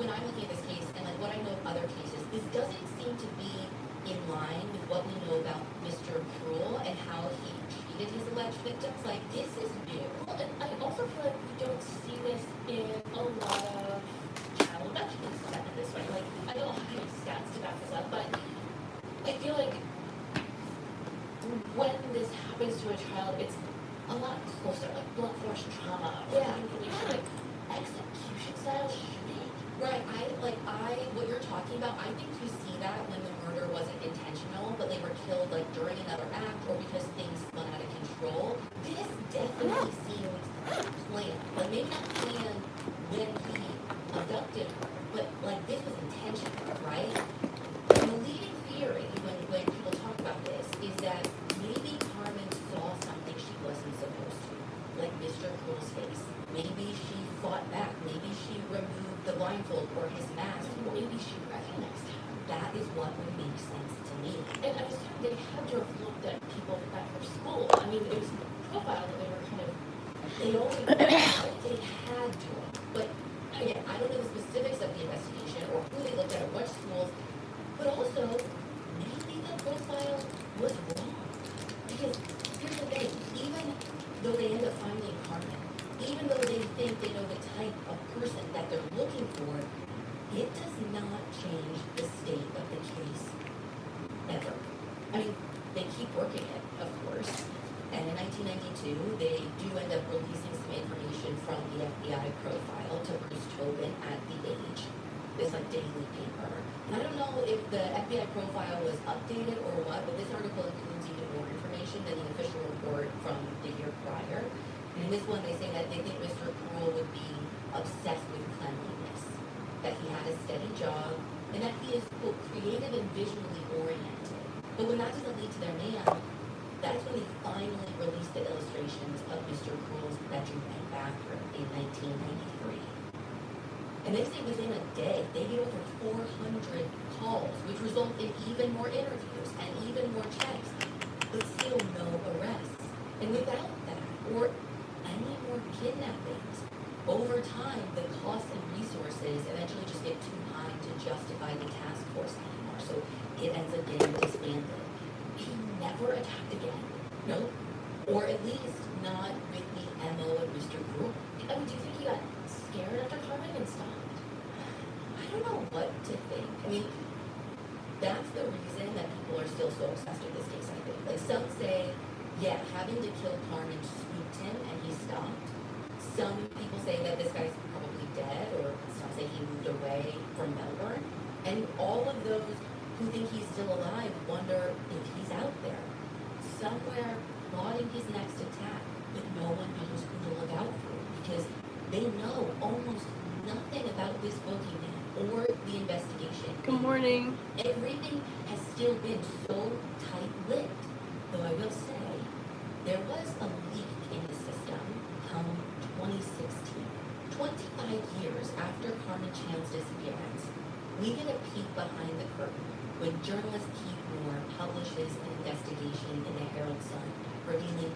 when I'm looking at this case and like what I know of other cases, this doesn't seem to be in line with what we know about Mr. Cruel and how he treated his alleged victims. Like, this is new. Well, and I also feel like we don't see this in a lot of child abduction cases that end this way. Like, I don't have any stats to back this up, but I feel like when this happens to a child, it's a lot closer, like blunt force trauma, or like execution style shooting. Right, what you're talking about, I think you see that when the murder wasn't intentional, but they were killed like during another act or because things spun out of control. This definitely seems planned. Like maybe not planned when he abducted her, but like this was intentional, right? And the leading theory when people talk about this is that maybe Carmen saw something she wasn't supposed to, like Mr. Cruel's face. Maybe she fought back. Maybe she removed the blindfold or his mask. Maybe she recognized him. That is what would make sense to me. And I assume they had to have looked at people at her school. I mean, it was profiled that they were kind of, they had to. But again, I don't know the specifics of the investigation or who they looked at or what schools. But also, maybe the profile was wrong. Because here's the thing, even though they end up finding Carmen, even though they think they know the type of person that they're looking for, it does not change the state of the case ever. I mean, they keep working it, of course. And in 1992, they do end up releasing some information from the FBI profile to Bruce Tobin at The Age, this like daily paper. And I don't know if the FBI profile was updated or what, but this article includes even more information than the official report from the year prior. And in this one, they say that they think Mr. Cruel would be obsessed with cleanliness, that he had a steady job, and that he is, quote, creative and visually oriented. But when that doesn't lead to their man, that's when they finally released the illustrations of Mr. Cruel's bedroom and bathroom in 1993. And they say within a day, they get over 400 calls, which result in even more interviews and even more checks, but still no arrests. And without that, or any more kidnappings, over time, the costs and resources eventually just get too high to justify the task force anymore. So it ends up getting disbanded. He never attacked again. No. Or at least not with the MO of Mr. Cruel. I mean, do you think he got scared after Carmen and stopped? I don't know what to think. I mean, that's the reason that people are still so obsessed with this case, I think. Like, some say, yeah, having to kill Carmen spooked him and he stopped. Some people say that this guy's probably dead, or some say he moved away from Melbourne. And all of those who think he's still alive wonder if he's out there, somewhere plotting his next attack, but no one knows who to look out for, because they know almost nothing about this boogeyman or the investigation. Good morning. Everything has still been so tight-lipped, though I will say, there was a leak in the system come 2016, 25 years after Carmen Chan's disappearance. We get a peek behind the curtain when journalist Keith Moore publishes an investigation in the Herald Sun revealing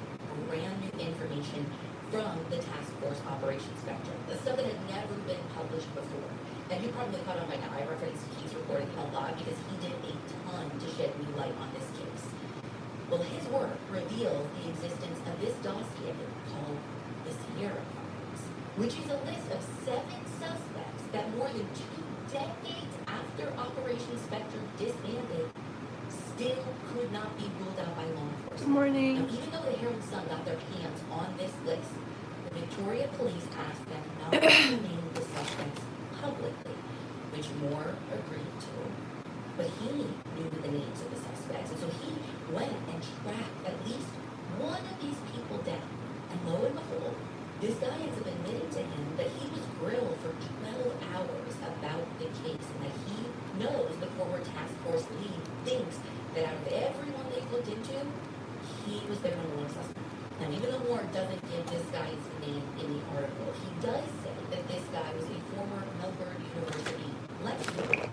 brand new information from the Task Force Operations Spectrum, the stuff that had never been published before. And you probably caught on by now, I referenced Keith's reporting a lot because he did a ton to shed new light on this case. Well, his work revealed the existence of this dossier called the Sierra Files, which is a list of 7 suspects that more than 2 decades after Operation Spectrum disbanded still could not be ruled out by law enforcement. Good morning. Now, even though the Herald Sun got their hands on this list, the Victoria Police asked them not to name the suspects publicly, which Moore agreed to. But he knew the names of the suspects, and so he went and tracked at least one of these people down. And lo and behold, this guy ends up admitting to him that he was grilled for 12 hours about the case, and that he knows the former task force lead thinks that out of everyone they've looked into, he was their number one suspect. Now, even though Moore doesn't give this guy's name in the article, he does say that this guy was a former Melbourne University lecturer.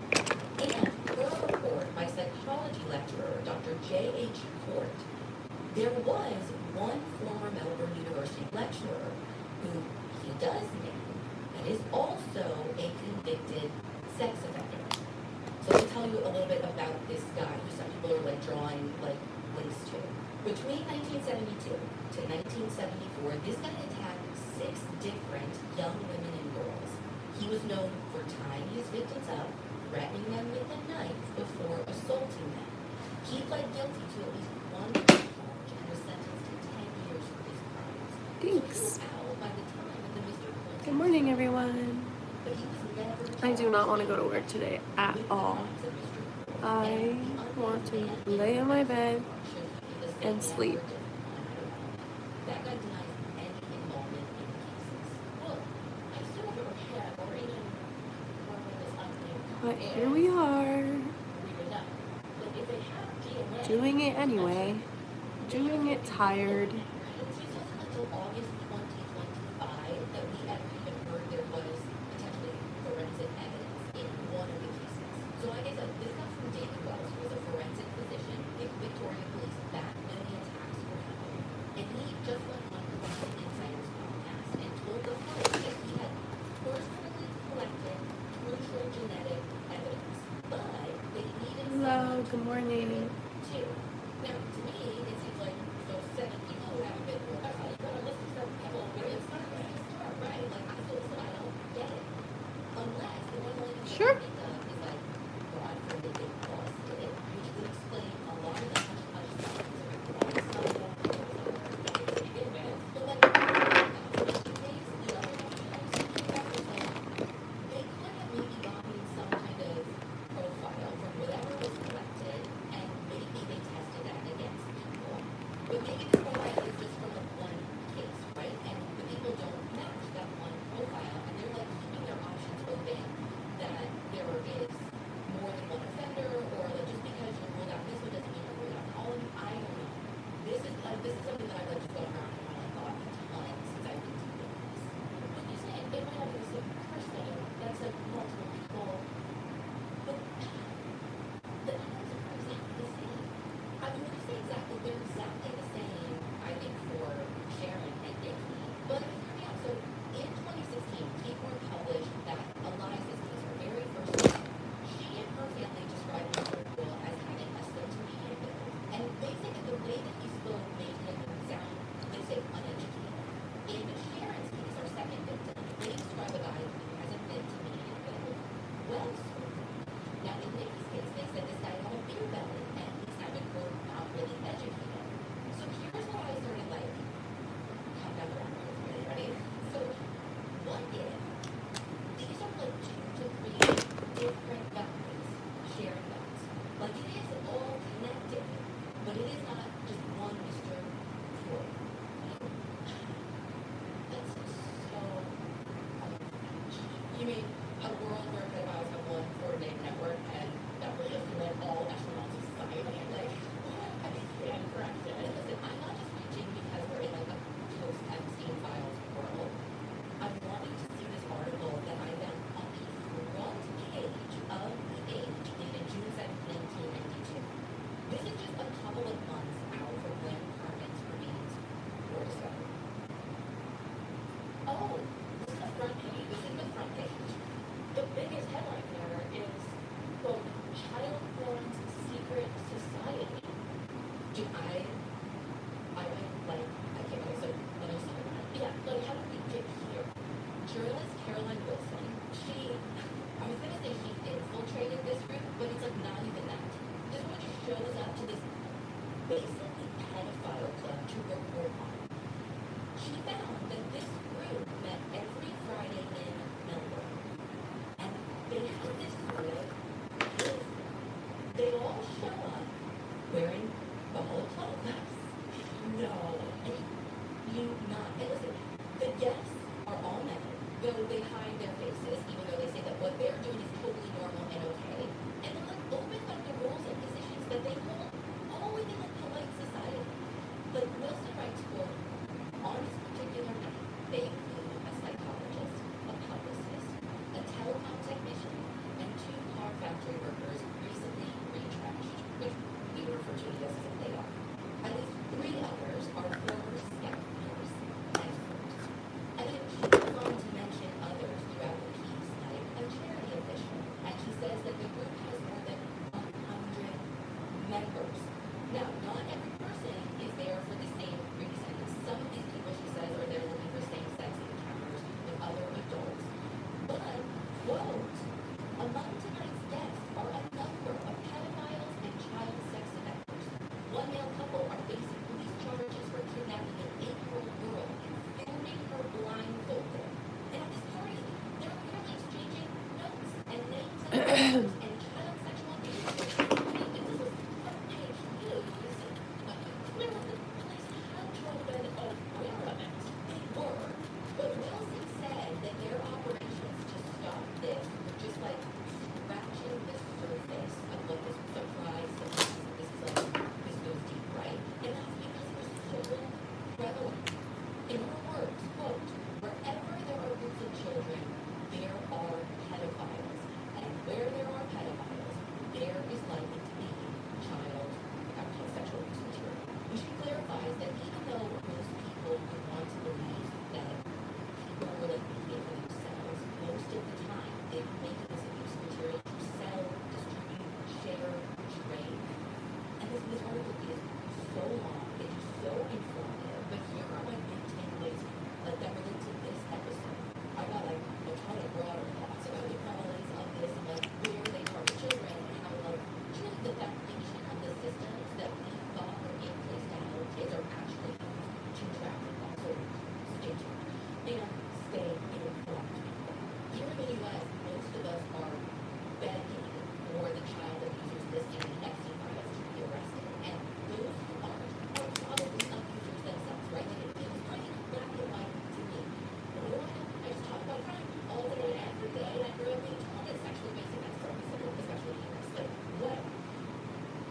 And per a report by psychology lecturer Dr. J.H. Court, there was one former Melbourne University lecturer who he does name and is also a convicted sex offender. So let me tell you a little bit about this guy who some people are like drawing like links to. Between 1972 to 1974, this guy attacked 6 different young women and girls. He was known for tying his victims up, threatening them with a knife before assaulting them. He pled guilty to at least 1 charge and was sentenced to 10 years for his crimes. Thanks. So he was out by the time of the Mr. Cool Good morning, everyone. but he was never I do not want to go to work today at all. I want to lay in my bed and sleep. That guy denies any involvement in the cases. Well, I still never had or even work with this unnamed But here we are, we would know. But if they have DNA, doing it anyway, doing it tired. It wasn't until August 2025 that we ever even heard there was potentially forensic evidence in one of the cases. So like I said, this comes from David Wells, who was a forensic physician with Victoria Police back when the attacks were happening. And he just went on Crime Insiders podcast and told the public that he had personally collected crucial genetic evidence, but they needed Hello, someone good morning. too. Now, to me, it seems like those 7 people who haven't been verified, you gotta listen to 7 people where it's not going to start, right? Like, I don't get it. Unless the one only thing Sure. that does is like, God forbid they busted it, which would explain a lot of the hush-hush stuff that's why some of them to begin with. But like, basically, the other hush-hush was like, they could have maybe gotten some kind of profile from whatever was collected, and maybe they tested that against people. But maybe the profile is just from like one case, right? And the people don't match that one profile, and they're like keeping their options open that there is more than one offender, or like just because you're ruled out this one doesn't mean you're ruled out all of them. I don't know. This is something that I've like just gone around in my thought a ton since I've been doing this. but you say it might not be the same person. That's like multiple people. But the evidence are exactly the same. I mean, when you say exactly, they're exactly the same, I think, for Sharon and Nikki. But I mean, hear me out. So in 2016, Keyboard published that Eliza's case, her very first one. She and her family described Mr. Cool as having a centenarian build. And they say that the way that he spoke made him sound, they say, uneducated. In Sharon's case, our second victim, they describe a guy who has a centenarian build, well spoken. Now, in Nikki's case, they said this guy had a beer belly and he sounded, quote, not really educated. So here's how I started, like, come down the rabbit hole. Are you ready? So, what if these are like 2 to 3 different guys sharing guns? Like, it is all connected, but it is not just one Mr. Floyd. That's so You mean a world where pedophiles have one coordinated network and that will just prevent all echelons of society? Like, I mean, yeah, correct. and listen, I'm not just reaching because we're in like a post-Epstein files world. I'm wanting to see this article that I found on the front page of The Age dated June 7th, 1992. This is just a couple of months out from when Carmen's remains were discovered. Oh, this is the front page. This is the front page. The biggest headline there is, quote, child porn's secret society. Dude, I went like, I can't believe so. Let me start that. Yeah, like how did we get here? Journalist Caroline Wilson, I was gonna say she infiltrated this group, but it's like not even that. This woman just shows up to this basically pedophile club to report on. She found that this group met every Friday in Melbourne. And they had this sort of gig. They all show up wearing ball clothes. No. And you not. And listen, the guests are all men, though they hide their faces, even though they say that what they're doing is totally normal and okay. And they're like open about the roles and positions that they hold all within like polite society. Like Wilson writes, quote, on this particular night, they include a psychologist, a publicist, a telecom technician, and 2 car factory workers recently retrashed, which we refer to as they are. At least 3 others are former scout nurse experts. And then she goes on to mention others and child sexual abuse. I mean, this is front page news. Clearly, the police had to have been aware of it. They were, but Wilson said that their operations to stop this were just like scratching the surface of what this surprise. This is like this goes deep, right? And that's because it was so prevalent. In her words, quote, wherever there are groups of children, there are pedophiles. And where there are pedophiles, there is likely to be child sexual abuse material. And she clarifies that even though most people would want to believe that people were like making it for themselves, most of the time they were making this abuse material to sell, distribute, share, trade. And this article is so long, it is so informative, but here are my big takeaways that relate to this episode. I got like a ton of broader thoughts about the prevalence of this and like where they target children and how like truly the foundation of the systems that we thought were in place to help kids are actually used to traffic them. So stay tuned and stay informed. Here in the US, most of us are begging for the child abusers listed in the Epstein files to be arrested. And those who aren't are probably abusers themselves, right? Like it feels pretty black and white to me. But what do I know? I just talk about crime all day, every day, and I grew up being told that sexually basic acts are considered especially heinous. Like, what?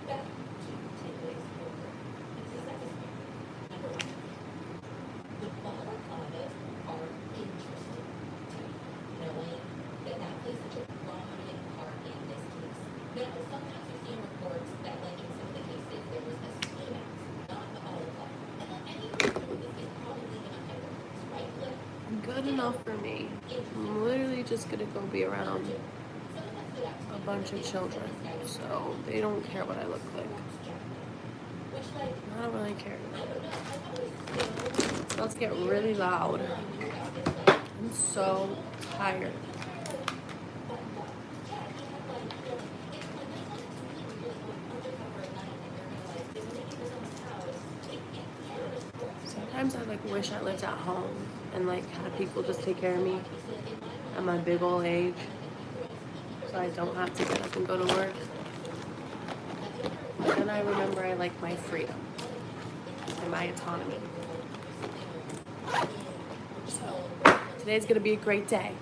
Back to takeaways for her. This is that is number one. The balaclavas are interesting to me, knowing that that plays such a prominent part in this case. Now, sometimes you see in reports that, like in some of the cases, there was a ski mask, not a balaclava. And like anyone doing this is probably gonna have this, right? Like, Good enough for me. I'm literally just gonna go be around a bunch of children, so they don't care what I look like. I don't really care. So let's get really loud. I'm so tired. Sometimes I like wish I lived at home and like had people just take care of me at my big old age, so I don't have to get up and go to work. But then I remember I like my freedom and my autonomy. So today's gonna be a great day.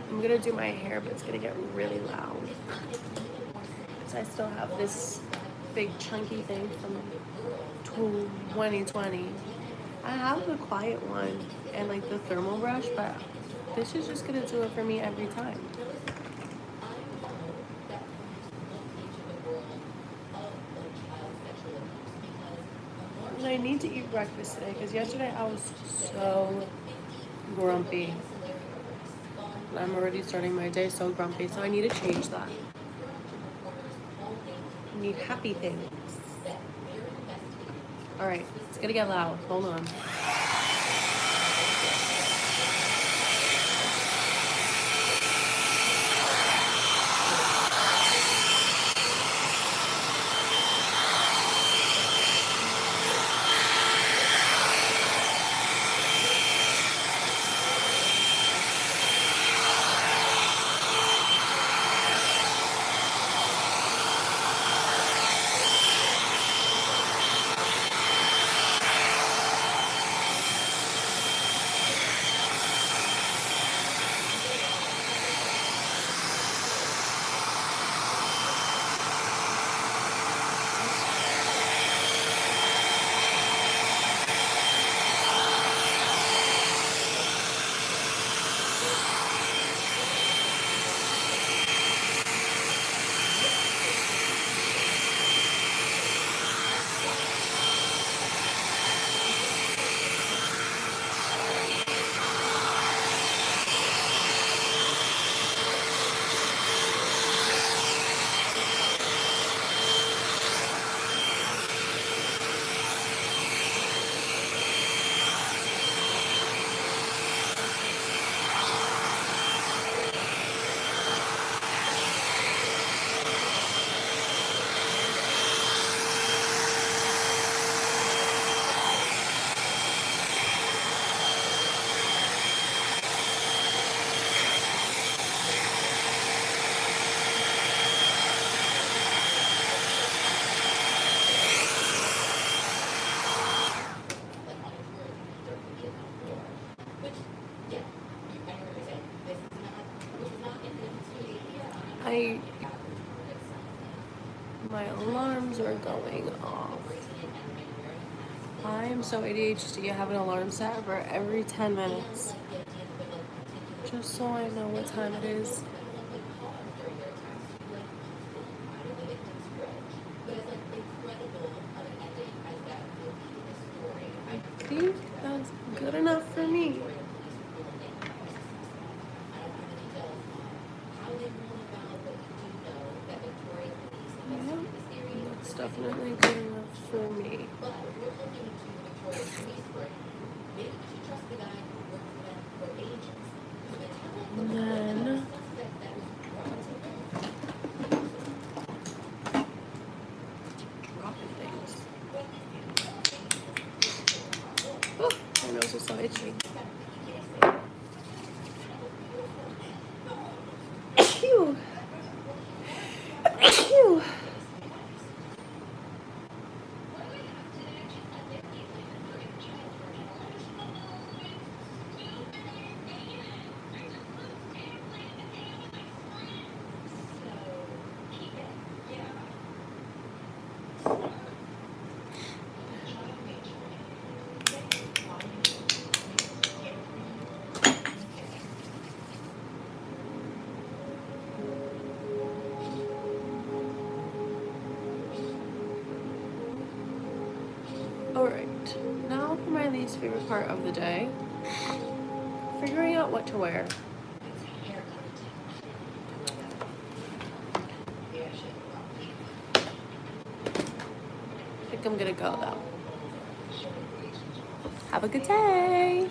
I'm gonna do my hair, but it's gonna get really loud. So I still have this big chunky thing from 2020. I have the quiet one and like the thermal brush, but this is just gonna do it for me every time. And I need to eat breakfast today because yesterday I was so grumpy. I'm already starting my day so grumpy, so I need to change that. I need happy things. Alright, it's gonna get loud. Hold on. My alarms are going off. I am so ADHD. I have an alarm set for every 10 minutes. Just so I know what time it is. I think that's good enough for me. Yeah, that's definitely good enough for me. And then dropping things. Oh, my nose is so itchy. Phew. Phew. Alright, now for my least favorite part of the day. Figuring out what to wear. I think I'm gonna go though. Have a good day!